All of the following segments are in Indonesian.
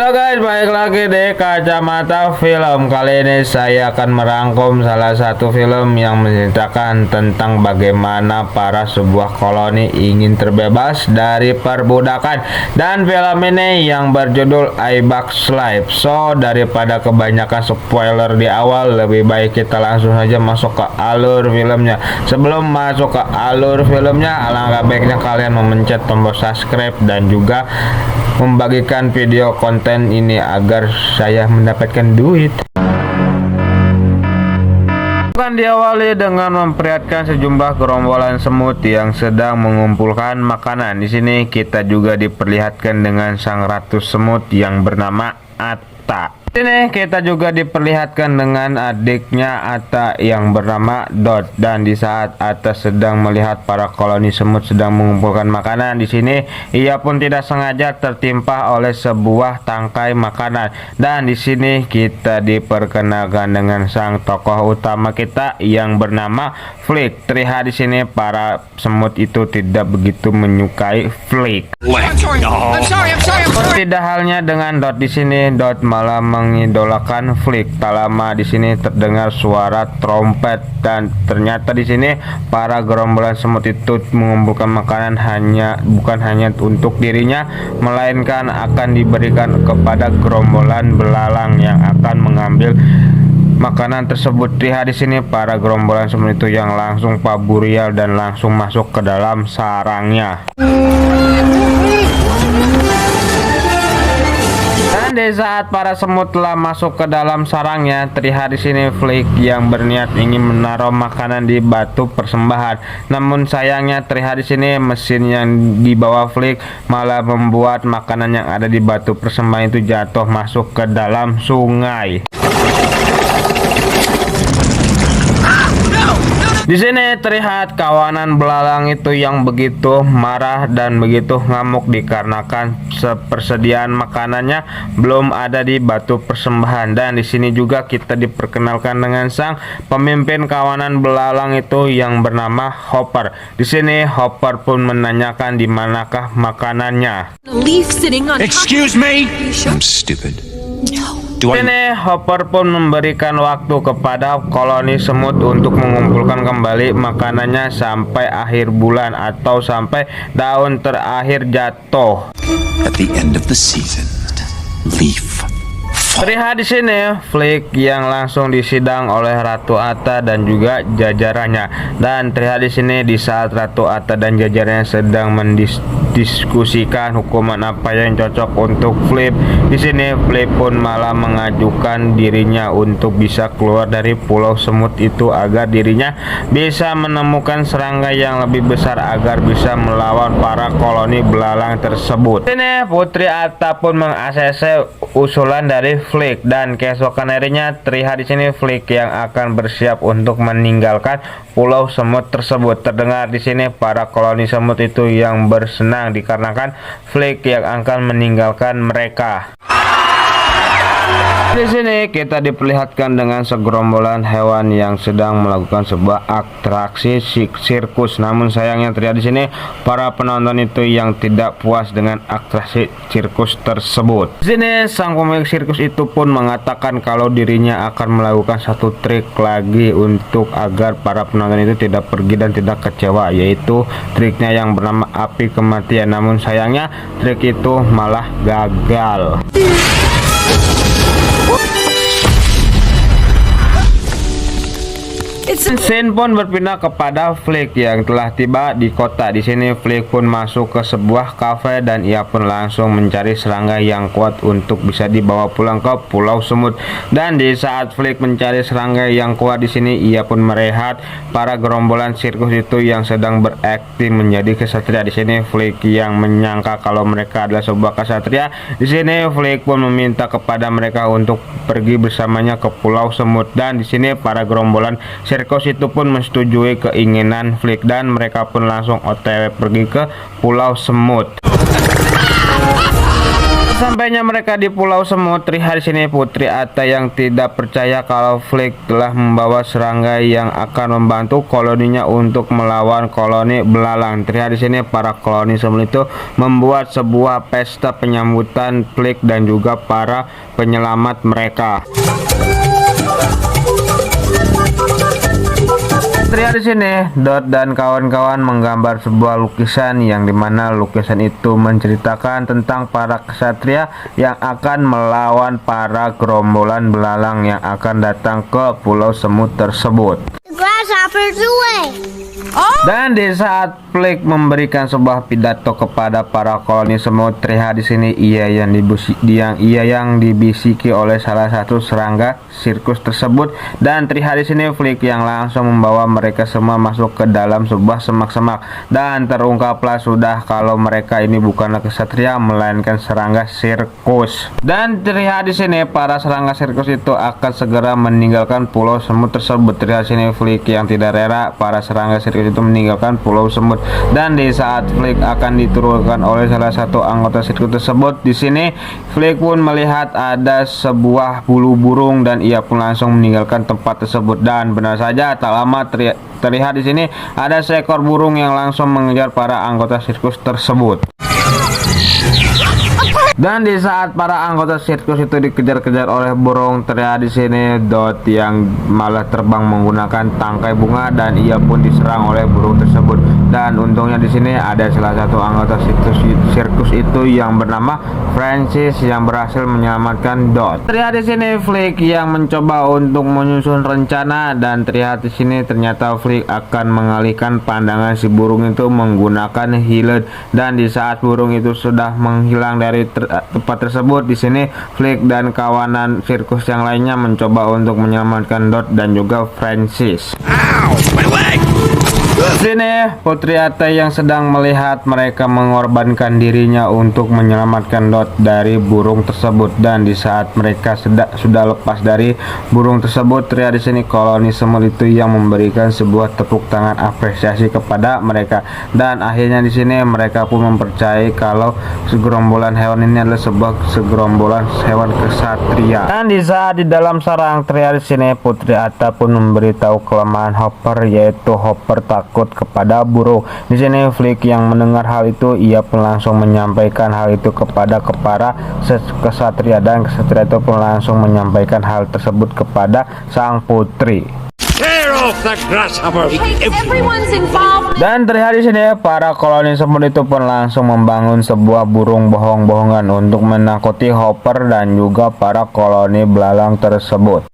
Halo guys, balik lagi di Kacamata Film. Kali ini saya akan merangkum salah satu film yang menceritakan tentang bagaimana para sebuah koloni ingin terbebas dari perbudakan. Dan film ini yang berjudul Ibex Life. So, daripada kebanyakan spoiler di awal, lebih baik kita langsung saja masuk ke alur filmnya. Sebelum masuk ke alur filmnya, alangkah baiknya kalian memencet tombol subscribe dan juga membagikan video konten ini agar saya mendapatkan duit. Akan diawali dengan memperlihatkan sejumlah gerombolan semut yang sedang mengumpulkan makanan. Di sini kita juga diperlihatkan dengan sang ratu semut yang bernama Atta. Ini kita juga diperlihatkan dengan adiknya Atta yang bernama Dot. Dan di saat Atta sedang melihat para koloni semut sedang mengumpulkan makanan, di sini ia pun tidak sengaja tertimpa oleh sebuah tangkai makanan. Dan di sini kita diperkenalkan dengan sang tokoh utama kita yang bernama Flick. Terlihat di sini para semut itu tidak begitu menyukai Flick. I'm sorry. Tidak halnya dengan Dot, di sini Dot malah mengidolakan Flick. Tak lama di sini terdengar suara trompet dan ternyata di sini para gerombolan semut itu mengumpulkan makanan bukan hanya untuk dirinya, melainkan akan diberikan kepada gerombolan belalang yang akan mengambil makanan tersebut. Lihat di sini para gerombolan semut itu yang langsung paburial dan langsung masuk ke dalam sarangnya. Di saat para semut telah masuk ke dalam sarangnya, terlihat di sini Flick yang berniat ingin menaruh makanan di batu persembahan. Namun sayangnya terlihat di sini mesin yang dibawa Flick malah membuat makanan yang ada di batu persembahan itu jatuh masuk ke dalam sungai. Di sini terlihat kawanan belalang itu yang begitu marah dan begitu ngamuk dikarenakan persediaan makanannya belum ada di batu persembahan. Dan di sini juga kita diperkenalkan dengan sang pemimpin kawanan belalang itu yang bernama Hopper. Di sini Hopper pun menanyakan di manakah makanannya. Excuse me? I'm stupid. Ini Hopper pun memberikan waktu kepada koloni semut untuk mengumpulkan kembali makanannya sampai akhir bulan atau sampai daun terakhir jatuh. At the end of the season, leaf. Terlihat di sini Flick yang langsung disidang oleh Ratu Atta dan juga jajarannya. Dan terlihat di sini di saat Ratu Atta dan jajarannya sedang mendiskusikan hukuman apa yang cocok untuk Flip. Di sini Flip pun malah mengajukan dirinya untuk bisa keluar dari pulau semut itu agar dirinya bisa menemukan serangga yang lebih besar agar bisa melawan para koloni belalang tersebut. Ini Putri Atta pun meng-ACC usulan dari Flick dan keesokan harinya terlihat di sini Flick yang akan bersiap untuk meninggalkan pulau semut tersebut. Terdengar di sini para koloni semut itu yang bersenang dikarenakan Flick yang akan meninggalkan mereka. Di sini kita diperlihatkan dengan segerombolan hewan yang sedang melakukan sebuah atraksi sirkus. Namun sayangnya terlihat di sini para penonton itu yang tidak puas dengan atraksi sirkus tersebut. Di sini sang pemilik sirkus itu pun mengatakan kalau dirinya akan melakukan satu trik lagi untuk agar para penonton itu tidak pergi dan tidak kecewa, yaitu triknya yang bernama api kematian. Namun sayangnya trik itu malah gagal. Scene pun berpindah kepada Flick yang telah tiba di kota. Di sini Flick pun masuk ke sebuah kafe dan ia pun langsung mencari serangga yang kuat untuk bisa dibawa pulang ke pulau semut. Dan di saat Flick mencari serangga yang kuat, di sini ia pun merehat para gerombolan sirkus itu yang sedang berakting menjadi kesatria. Di sini Flick yang menyangka kalau mereka adalah sebuah kesatria. Di sini Flick pun meminta kepada mereka untuk pergi bersamanya ke pulau semut. Dan di sini para gerombolan sirkus itu pun menyetujui keinginan Flick dan mereka pun langsung OTW pergi ke pulau semut. Sampainya mereka di Pulau Semut, terlihat di sini Putri Atta yang tidak percaya kalau Flick telah membawa serangga yang akan membantu koloninya untuk melawan koloni belalang. Terlihat di sini para koloni semut itu membuat sebuah pesta penyambutan Flick dan juga para penyelamat mereka. Terlihat di sini Dot dan kawan-kawan menggambar sebuah lukisan yang dimana lukisan itu menceritakan tentang para kesatria yang akan melawan para gerombolan belalang yang akan datang ke Pulau Semut tersebut. Grasshoppers away. Dan di saat Flick memberikan sebuah pidato kepada para koloni semut, terlihat di sini ia yang dibisiki oleh salah satu serangga sirkus tersebut, dan terlihat di sini Flick yang langsung membawa mereka semua masuk ke dalam sebuah semak-semak, dan terungkaplah sudah kalau mereka ini bukanlah kesatria melainkan serangga sirkus. Dan terlihat di sini para serangga sirkus itu akan segera meninggalkan Pulau Semut tersebut. Terlihat di sini Flick yang tidak rela para serangga sirkus itu meninggalkan Pulau Semut, dan di saat Flick akan diturunkan oleh salah satu anggota sirkus tersebut, di sini Flick pun melihat ada sebuah bulu burung dan ia pun langsung meninggalkan tempat tersebut. Dan benar saja tak lama terlihat di sini ada seekor burung yang langsung mengejar para anggota sirkus tersebut. Dan di saat para anggota sirkus itu dikejar-kejar oleh burung, terlihat di sini Dot yang malah terbang menggunakan tangkai bunga dan ia pun diserang oleh burung tersebut. Dan untungnya di sini ada salah satu anggota sirkus itu yang bernama Francis yang berhasil menyelamatkan Dot. Terlihat di sini Flick yang mencoba untuk menyusun rencana, dan terlihat di sini ternyata Flick akan mengalihkan pandangan si burung itu menggunakan hilet. Dan di saat burung itu sudah menghilang dari tempat tersebut, di sini Flick dan kawanan sirkus yang lainnya mencoba untuk menyelamatkan Dot dan juga Francis. Di sini Putri Atta yang sedang melihat mereka mengorbankan dirinya untuk menyelamatkan Dot dari burung tersebut, dan di saat mereka sudah lepas dari burung tersebut, terlihat di sini koloni semut itu yang memberikan sebuah tepuk tangan apresiasi kepada mereka, dan akhirnya di sini mereka pun mempercayai kalau segerombolan hewan ini adalah sebuah segerombolan hewan kesatria. Dan di saat di dalam sarang, terlihat di sini Putri Atta pun memberitahu kelemahan Hopper, yaitu Hopper takut kepada burung. Di sini Flick yang mendengar hal itu, ia pun langsung menyampaikan hal itu kepada para kesatria, dan kesatria itu pun langsung menyampaikan hal tersebut kepada sang putri. Dan terlihat di sini para koloni semut itu pun langsung membangun sebuah burung bohong-bohongan untuk menakuti Hopper dan juga para koloni belalang tersebut.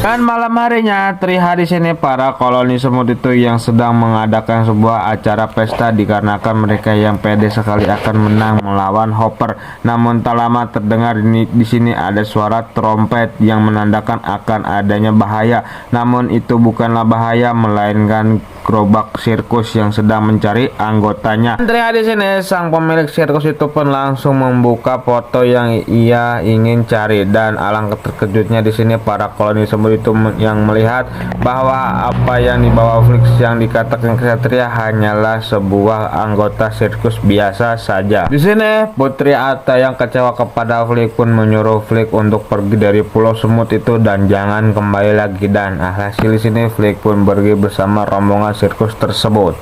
Dan malam harinya terlihat di sini para koloni semut itu yang sedang mengadakan sebuah acara pesta dikarenakan mereka yang pede sekali akan menang melawan Hopper. Namun tak lama terdengar di sini ada suara trompet yang menandakan akan adanya bahaya. Namun itu bukanlah bahaya melainkan gerobak sirkus yang sedang mencari anggotanya. Terlihat di sini sang pemilik sirkus itu pun langsung membuka foto yang ia ingin cari, dan alangkah terkejutnya di sini para koloni semut itu yang melihat bahwa apa yang dibawa Flick yang dikatakan kesatria hanyalah sebuah anggota sirkus biasa saja. Di sini Putri Atta yang kecewa kepada Flick pun menyuruh Flick untuk pergi dari Pulau Semut itu dan jangan kembali lagi, dan hasil di sini Flick pun pergi bersama rombongan sirkus tersebut.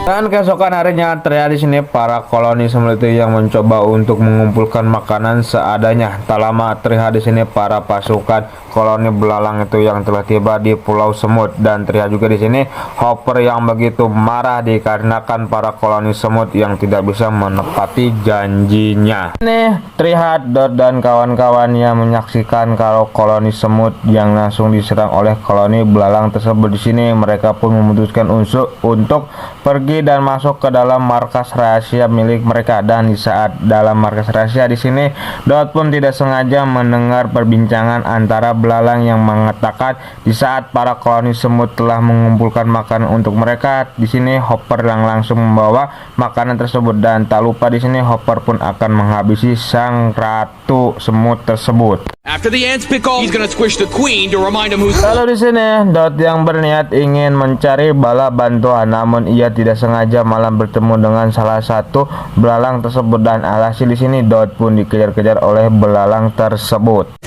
Dan keesokan harinya terlihat di sini para koloni semut itu yang mencoba untuk mengumpulkan makanan seadanya. Tak lama terlihat di sini para pasukan koloni belalang itu yang telah tiba di Pulau Semut, dan terlihat juga di sini Hopper yang begitu marah dikarenakan para koloni semut yang tidak bisa menepati janjinya. Ini terlihat Dot dan kawan-kawan yang menyaksikan kalau koloni semut yang langsung diserang oleh koloni belalang tersebut. Di sini mereka pun memutuskan untuk pergi dan masuk ke dalam markas rahasia milik mereka. Dan di saat dalam markas rahasia di sini Dot pun tidak sengaja mendengar perbincangan antara belalang yang mengatakan di saat para koloni semut telah mengumpulkan makanan untuk mereka, di sini Hopper yang langsung membawa makanan tersebut, dan tak lupa di sini Hopper pun akan menghabisi sang ratu semut tersebut. After the ants pick off, he's gonna squish the queen to remind him who's. Kalau di sini Dot yang berniat ingin mencari bala bantuan, namun ia tidak sengaja malah bertemu dengan salah satu belalang tersebut, dan alhasil di sini Dot pun dikejar-kejar oleh belalang tersebut.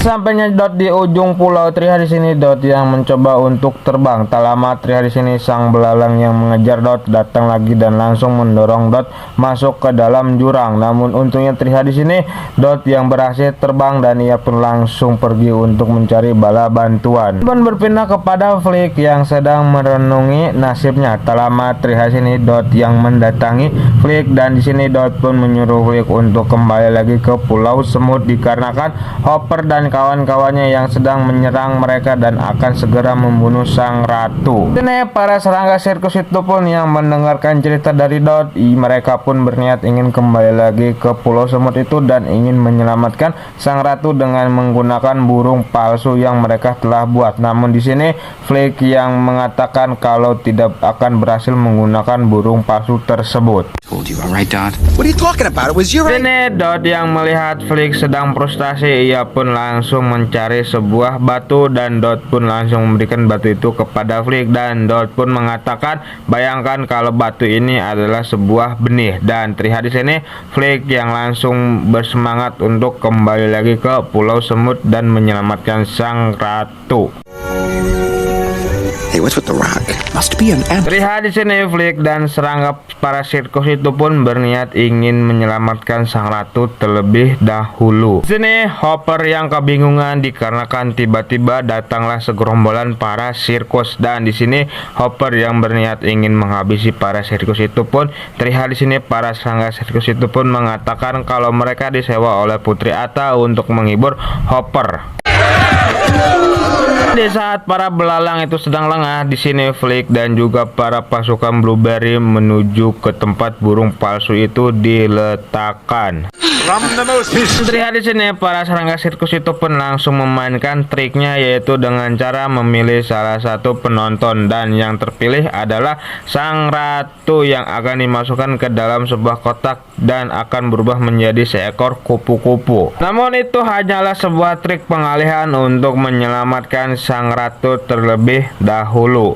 Sampainya Dot di ujung pulau, terlihat di sini Dot yang mencoba untuk terbang. Tak lama terlihat di sini sang belalang yang mengejar Dot datang lagi dan langsung mendorong Dot masuk ke dalam jurang. Namun untungnya terlihat di sini Dot yang berhasil terbang dan ia pun langsung pergi untuk mencari bala bantuan. Pun berpindah kepada Flick yang sedang merenungi nasibnya. Tak lama terlihat di sini Dot yang mendatangi Flick, dan di sini Dot pun menyuruh Flick untuk kembali lagi ke Pulau Semut dikarenakan Hopper dan kawan-kawannya yang sedang menyerang mereka dan akan segera membunuh sang ratu. Ini para serangga sirkus itu pun yang mendengarkan cerita dari Dot, mereka pun berniat ingin kembali lagi ke Pulau Semut itu dan ingin menyelamatkan sang ratu dengan menggunakan burung palsu yang mereka telah buat. Namun di sini Flick yang mengatakan kalau tidak akan berhasil menggunakan burung palsu tersebut. Told you, alright, Dot? What are you talking about? It was your idea. Ini Dot yang melihat Flick sedang frustasi, ia pun langsung mencari sebuah batu dan Dot pun langsung memberikan batu itu kepada Flick, dan Dot pun mengatakan bayangkan kalau batu ini adalah sebuah benih, dan terlihat di sini Flick yang langsung bersemangat untuk kembali lagi ke Pulau Semut dan menyelamatkan sang ratu. Hey, what's with the rock? Must be an ant. Terlihat di sini Flick dan serangga para sirkus itu pun berniat ingin menyelamatkan sang ratu terlebih dahulu. Di sini Hopper yang kebingungan dikarenakan tiba-tiba datanglah segerombolan para sirkus, dan di sini Hopper yang berniat ingin menghabisi para sirkus itu pun terlihat di sini para serangga sirkus itu pun mengatakan kalau mereka disewa oleh Putri Atta untuk menghibur Hopper. Di saat para belalang itu sedang lengah, di sini Flick dan juga para pasukan Blueberry menuju ke tempat burung palsu itu diletakkan. Terlihat di sini para serangga sirkus itu pun langsung memainkan triknya, yaitu dengan cara memilih salah satu penonton, dan yang terpilih adalah sang ratu yang akan dimasukkan ke dalam sebuah kotak dan akan berubah menjadi seekor kupu-kupu. Namun itu hanyalah sebuah trik pengalihan untuk menyelamatkan sang ratu terlebih dahulu.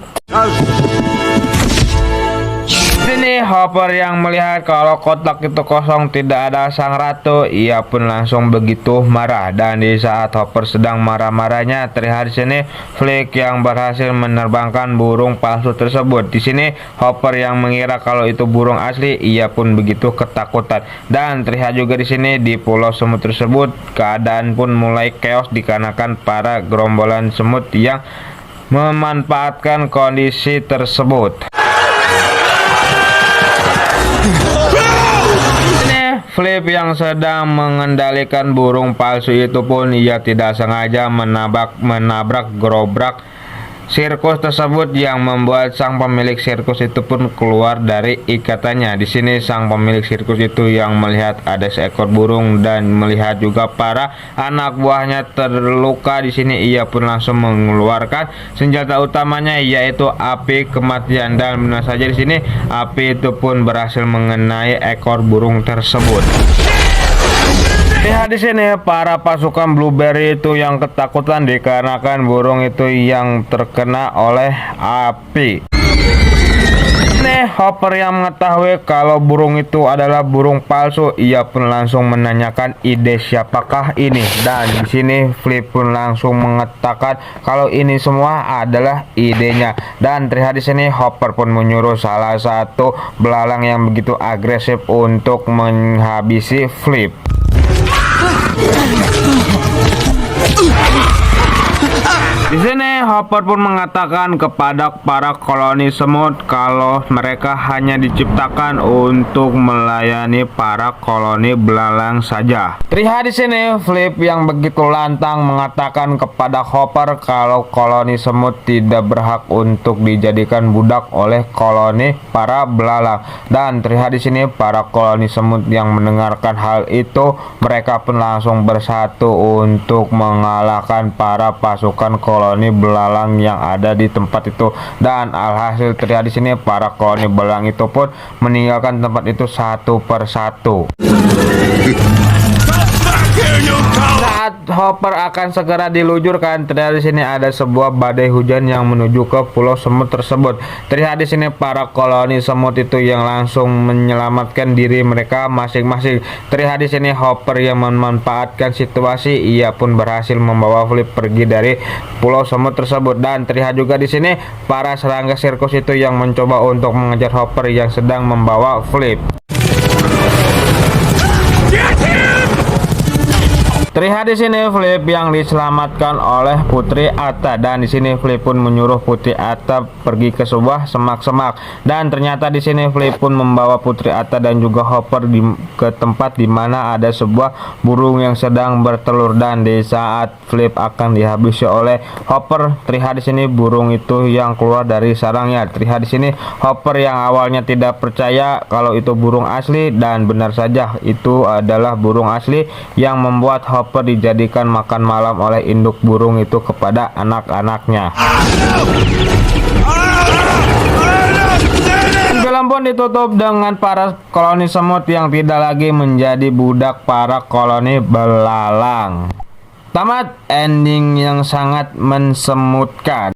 Ini Hopper yang melihat kalau kotak itu kosong, tidak ada sang ratu, ia pun langsung begitu marah, dan di saat Hopper sedang marah-marahnya terlihat di sini Flick yang berhasil menerbangkan burung palsu tersebut. Di sini Hopper yang mengira kalau itu burung asli, ia pun begitu ketakutan, dan terlihat juga di sini di Pulau Semut tersebut keadaan pun mulai chaos dikarenakan para gerombolan semut yang memanfaatkan kondisi tersebut. Flip yang sedang mengendalikan burung palsu itu pun ia tidak sengaja menabrak gerobak sirkus tersebut yang membuat sang pemilik sirkus itu pun keluar dari ikatannya. Di sini sang pemilik sirkus itu yang melihat ada seekor burung dan melihat juga para anak buahnya terluka. Di sini ia pun langsung mengeluarkan senjata utamanya, yaitu api kematian, dan benar saja di sini api itu pun berhasil mengenai ekor burung tersebut. Lihat di sini para pasukan Blueberry itu yang ketakutan dikarenakan burung itu yang terkena oleh api. Ini Hopper yang mengetahui kalau burung itu adalah burung palsu, ia pun langsung menanyakan ide siapakah ini, dan di sini Flip pun langsung mengatakan kalau ini semua adalah idenya, dan terlihat di sini Hopper pun menyuruh salah satu belalang yang begitu agresif untuk menghabisi Flip. Di sini Hopper pun mengatakan kepada para koloni semut kalau mereka hanya diciptakan untuk melayani para koloni belalang saja. Terlihat di sini Flip yang begitu lantang mengatakan kepada Hopper kalau koloni semut tidak berhak untuk dijadikan budak oleh koloni para belalang. Dan terlihat di sini para koloni semut yang mendengarkan hal itu, mereka pun langsung bersatu untuk mengalahkan para pasukan koloni belalang belalang yang ada di tempat itu. Dan alhasil terlihat di sini para koloni belalang itu pun meninggalkan tempat itu satu persatu. Saat Hopper akan segera diluncurkan, terlihat di sini ada sebuah badai hujan yang menuju ke pulau semut tersebut. Terlihat di sini para koloni semut itu yang langsung menyelamatkan diri mereka masing-masing. Terlihat di sini Hopper yang memanfaatkan situasi, ia pun berhasil membawa Flip pergi dari pulau semut tersebut. Dan terlihat juga di sini para serangga sirkus itu yang mencoba untuk mengejar Hopper yang sedang membawa Flip. Terlihat di sini Flip yang diselamatkan oleh Putri Atta, dan di sini Flip pun menyuruh Putri Atta pergi ke sebuah semak-semak. Dan ternyata di sini Flip pun membawa Putri Atta dan juga Hopper ke tempat di mana ada sebuah burung yang sedang bertelur. Dan di saat Flip akan dihabisi oleh Hopper, terlihat di sini burung itu yang keluar dari sarangnya. Terlihat di sini Hopper yang awalnya tidak percaya kalau itu burung asli, dan benar saja itu adalah burung asli yang membuat Hopper dijadikan makan malam oleh induk burung itu kepada anak-anaknya. Film pun ditutup dengan para koloni semut yang tidak lagi menjadi budak para koloni belalang. Tamat ending yang sangat mensemutkan.